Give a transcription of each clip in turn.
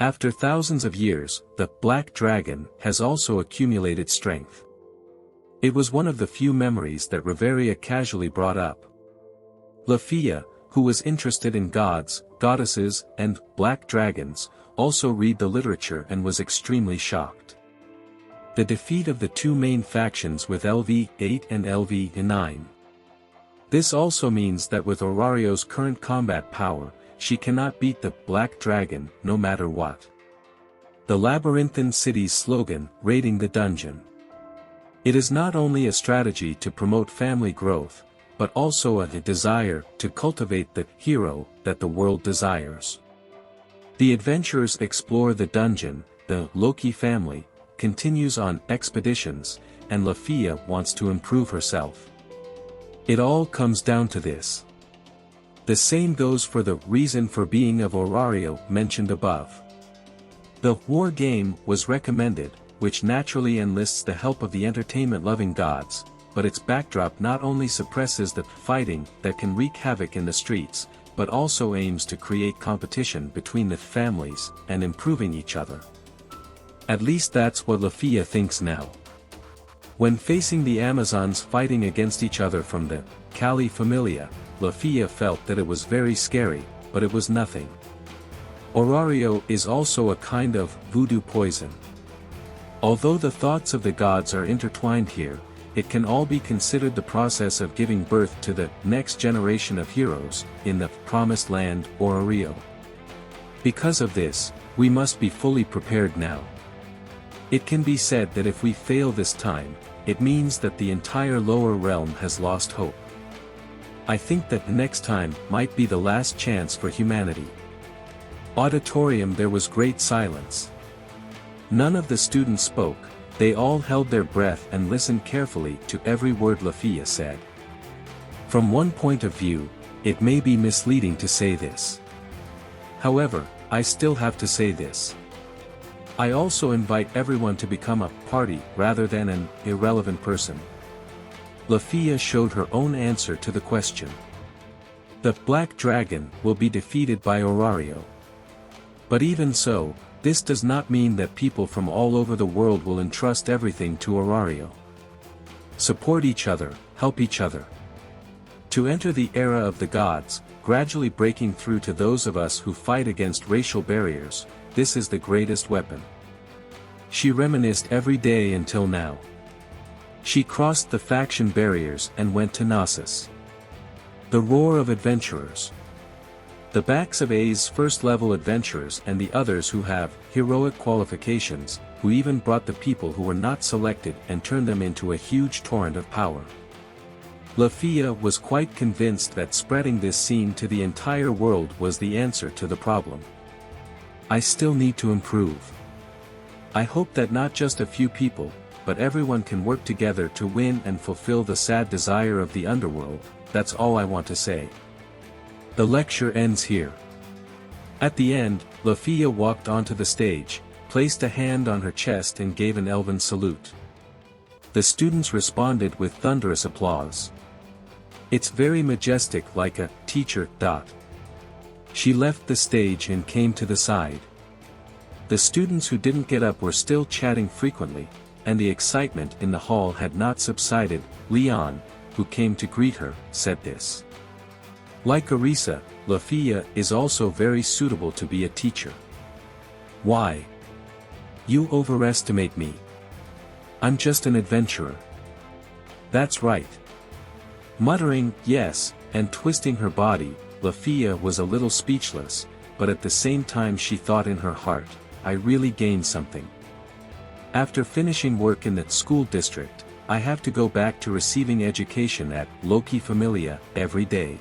After thousands of years, the Black Dragon has also accumulated strength. It was one of the few memories that Riveria casually brought up. Lefiya, who was interested in gods, goddesses, and black dragons, also read the literature and was extremely shocked. The defeat of the two main factions with LV-8 and LV-9. This also means that with Aurario's current combat power, she cannot beat the Black Dragon no matter what. The Labyrinth City's slogan, raiding the dungeon. It is not only a strategy to promote family growth, but also a desire to cultivate the hero that the world desires. The adventurers explore the dungeon, the Loki family continues on expeditions, and Lefiya wants to improve herself. It all comes down to this. The same goes for the reason for being of Aurario mentioned above. The war game was recommended, which naturally enlists the help of the entertainment-loving gods, but its backdrop not only suppresses the fighting that can wreak havoc in the streets, but also aims to create competition between the families and improving each other. At least that's what Lefiya thinks now. When facing the Amazons fighting against each other from the Cali Familia, Lefiya felt that it was very scary, but it was nothing. Aurario is also a kind of voodoo poison. Although the thoughts of the gods are intertwined here, it can all be considered the process of giving birth to the next generation of heroes, in the Promised Land or Ario. Because of this, we must be fully prepared now. It can be said that if we fail this time, it means that the entire lower realm has lost hope. I think that next time might be the last chance for humanity. Auditorium. There was great silence. None of the students spoke, they all held their breath and listened carefully to every word Lefiya said. From one point of view, it may be misleading to say this. However, I still have to say this. I also invite everyone to become a party rather than an irrelevant person. Lefiya showed her own answer to the question. The Black Dragon will be defeated by Aurario. But even so, this does not mean that people from all over the world will entrust everything to Aurario. Support each other, help each other. To enter the era of the gods, gradually breaking through to those of us who fight against racial barriers, this is the greatest weapon. She reminisced every day until now. She crossed the faction barriers and went to Knossos. The roar of adventurers. The backs of A's first-level adventurers and the others who have heroic qualifications, who even brought the people who were not selected and turned them into a huge torrent of power. Lefiya was quite convinced that spreading this scene to the entire world was the answer to the problem. I still need to improve. I hope that not just a few people, but everyone can work together to win and fulfill the sad desire of the underworld. That's all I want to say. The lecture ends here. At the end, Lefiya walked onto the stage, placed a hand on her chest and gave an elven salute. The students responded with thunderous applause. It's very majestic, like a teacher. She left the stage and came to the side. The students who didn't get up were still chatting frequently, and the excitement in the hall had not subsided. Leon, who came to greet her, said this. Like Arisa, Lefiya is also very suitable to be a teacher. Why? You overestimate me. I'm just an adventurer. That's right. Muttering, yes, and twisting her body, Lefiya was a little speechless, but at the same time she thought in her heart, I really gained something. After finishing work in that school district, I have to go back to receiving education at Loki Familia every day.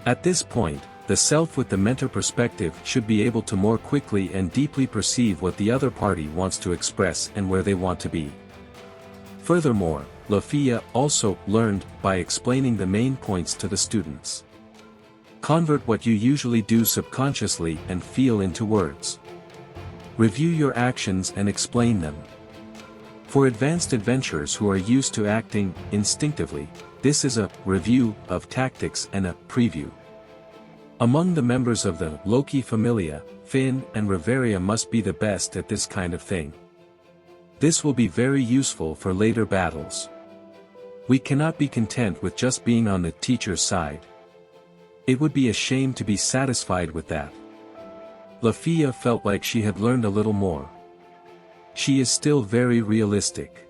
At this point, the self with the mentor perspective should be able to more quickly and deeply perceive what the other party wants to express and where they want to be. Furthermore, Lefiya also learned by explaining the main points to the students. Convert what you usually do subconsciously and feel into words. Review your actions and explain them. For advanced adventurers who are used to acting instinctively, this is a review of tactics and a preview. Among the members of the Loki Familia, Finn and Reveria must be the best at this kind of thing. This will be very useful for later battles. We cannot be content with just being on the teacher's side. It would be a shame to be satisfied with that. Lefiya felt like she had learned a little more. She is still very realistic.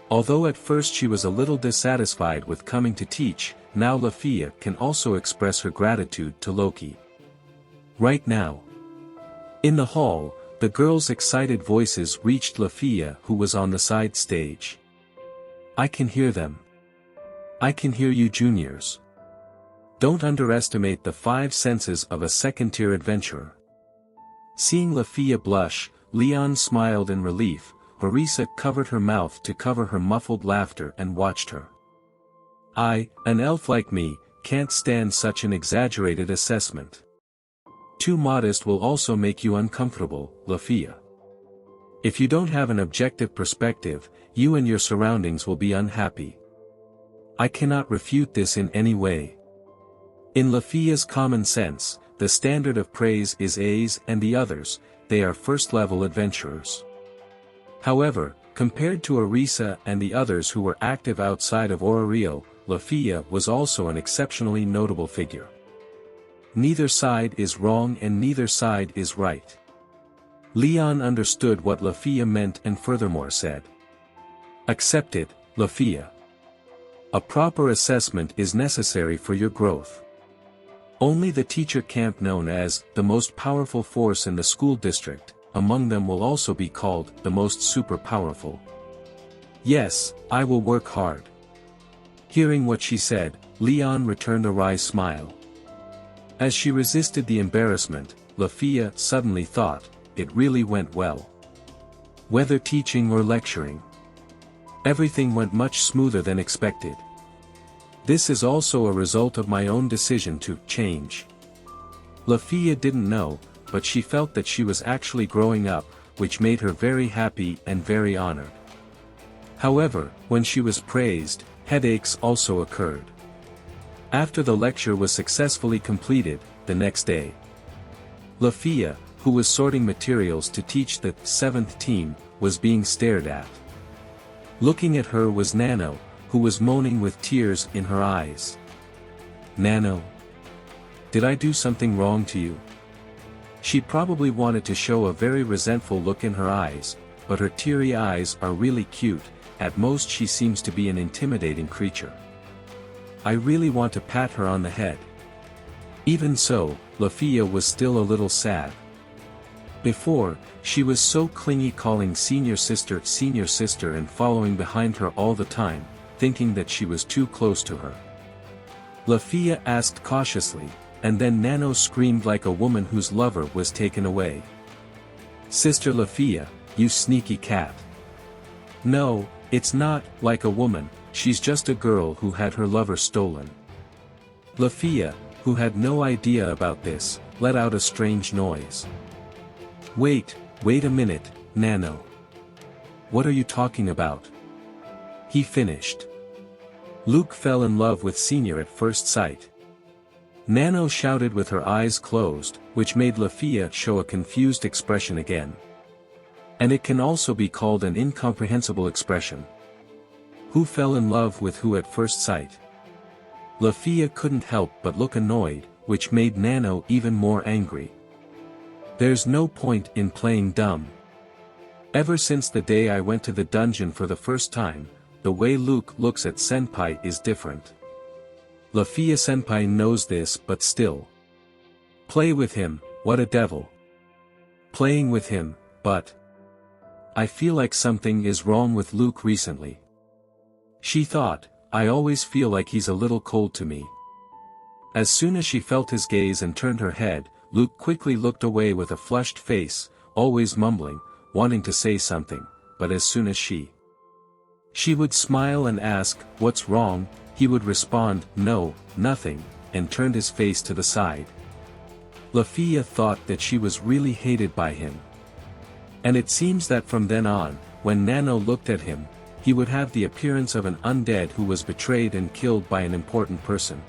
Although at first she was a little dissatisfied with coming to teach, now Lefiya can also express her gratitude to Loki. Right now. In the hall, the girls' excited voices reached Lefiya, who was on the side stage. I can hear them. I can hear you, juniors. Don't underestimate the 5 senses of a second-tier adventurer. Seeing Lefiya blush, Leon smiled in relief. Orisa covered her mouth to cover her muffled laughter and watched her. An elf like me, can't stand such an exaggerated assessment. Too modest will also make you uncomfortable, Lefiya. If you don't have an objective perspective, you and your surroundings will be unhappy. I cannot refute this in any way. In Lefiya's common sense, the standard of praise is A's and the others, they are first-level adventurers. However, compared to Orisa and the others who were active outside of Orario, Lefiya was also an exceptionally notable figure. Neither side is wrong and neither side is right. Leon understood what Lefiya meant and furthermore said. Accept it, Lefiya. A proper assessment is necessary for your growth. Only the teacher camp known as the most powerful force in the school district, among them will also be called the most super powerful. Yes, I will work hard. Hearing what she said, Leon returned a wry smile. As she resisted the embarrassment, Lefiya suddenly thought, it really went well. Whether teaching or lecturing, everything went much smoother than expected. This is also a result of my own decision to change. Lefiya didn't know, but she felt that she was actually growing up, which made her very happy and very honored. However, when she was praised, headaches also occurred. After the lecture was successfully completed, the next day, Lefiya, who was sorting materials to teach the 7th team, was being stared at. Looking at her was Nano, who was moaning with tears in her eyes. Nano. Did I do something wrong to you? She probably wanted to show a very resentful look in her eyes, but her teary eyes are really cute. At most she seems to be an intimidating creature. I really want to pat her on the head. Even so, Lefiya was still a little sad. Before, she was so clingy, calling senior sister and following behind her all the time, thinking that she was too close to her. Lefiya asked cautiously, and then Nano screamed like a woman whose lover was taken away. Sister Lefiya, you sneaky cat. No, it's not like a woman, she's just a girl who had her lover stolen. Lefiya, who had no idea about this, let out a strange noise. Wait a minute, Nano. What are you talking about? He finished. Luke fell in love with Senior at first sight. Nano shouted with her eyes closed, which made Lefiya show a confused expression again. And it can also be called an incomprehensible expression. Who fell in love with who at first sight? Lefiya couldn't help but look annoyed, which made Nano even more angry. There's no point in playing dumb. Ever since the day I went to the dungeon for the first time, the way Luke looks at Senpai is different. Lefiya Senpai knows this, but still. Play with him, what a devil. Playing with him, but I feel like something is wrong with Luke recently. She thought, I always feel like he's a little cold to me. As soon as she felt his gaze and turned her head, Luke quickly looked away with a flushed face, always mumbling, wanting to say something, but as soon as she would smile and ask, what's wrong, he would respond, no, nothing, and turned his face to the side. Lefiya thought that she was really hated by him. And it seems that from then on, when Nano looked at him, he would have the appearance of an undead who was betrayed and killed by an important person.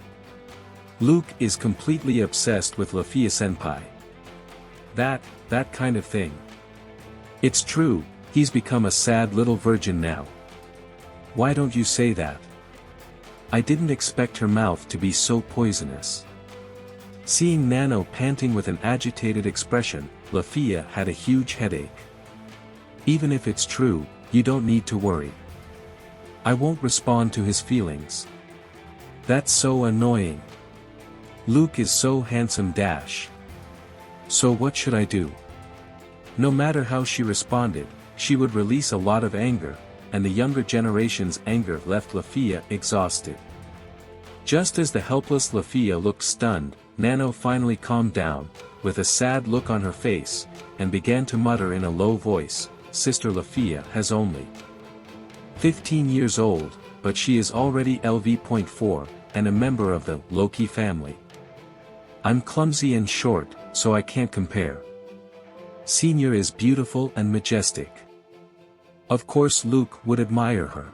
Luke is completely obsessed with Lefiya Senpai. That kind of thing. It's true, he's become a sad little virgin now. Why don't you say that? I didn't expect her mouth to be so poisonous. Seeing Nano panting with an agitated expression, Lefiya had a huge headache. Even if it's true, you don't need to worry. I won't respond to his feelings. That's so annoying. Luke is so handsome. So what should I do? No matter how she responded, she would release a lot of anger, and the younger generation's anger left Lefiya exhausted. Just as the helpless Lefiya looked stunned, Nano finally calmed down, with a sad look on her face, and began to mutter in a low voice, "Sister Lefiya has only 15 years old, but she is already LV.4, and a member of the Loki family. I'm clumsy and short, so I can't compare. Senior is beautiful and majestic. Of course Luke would admire her.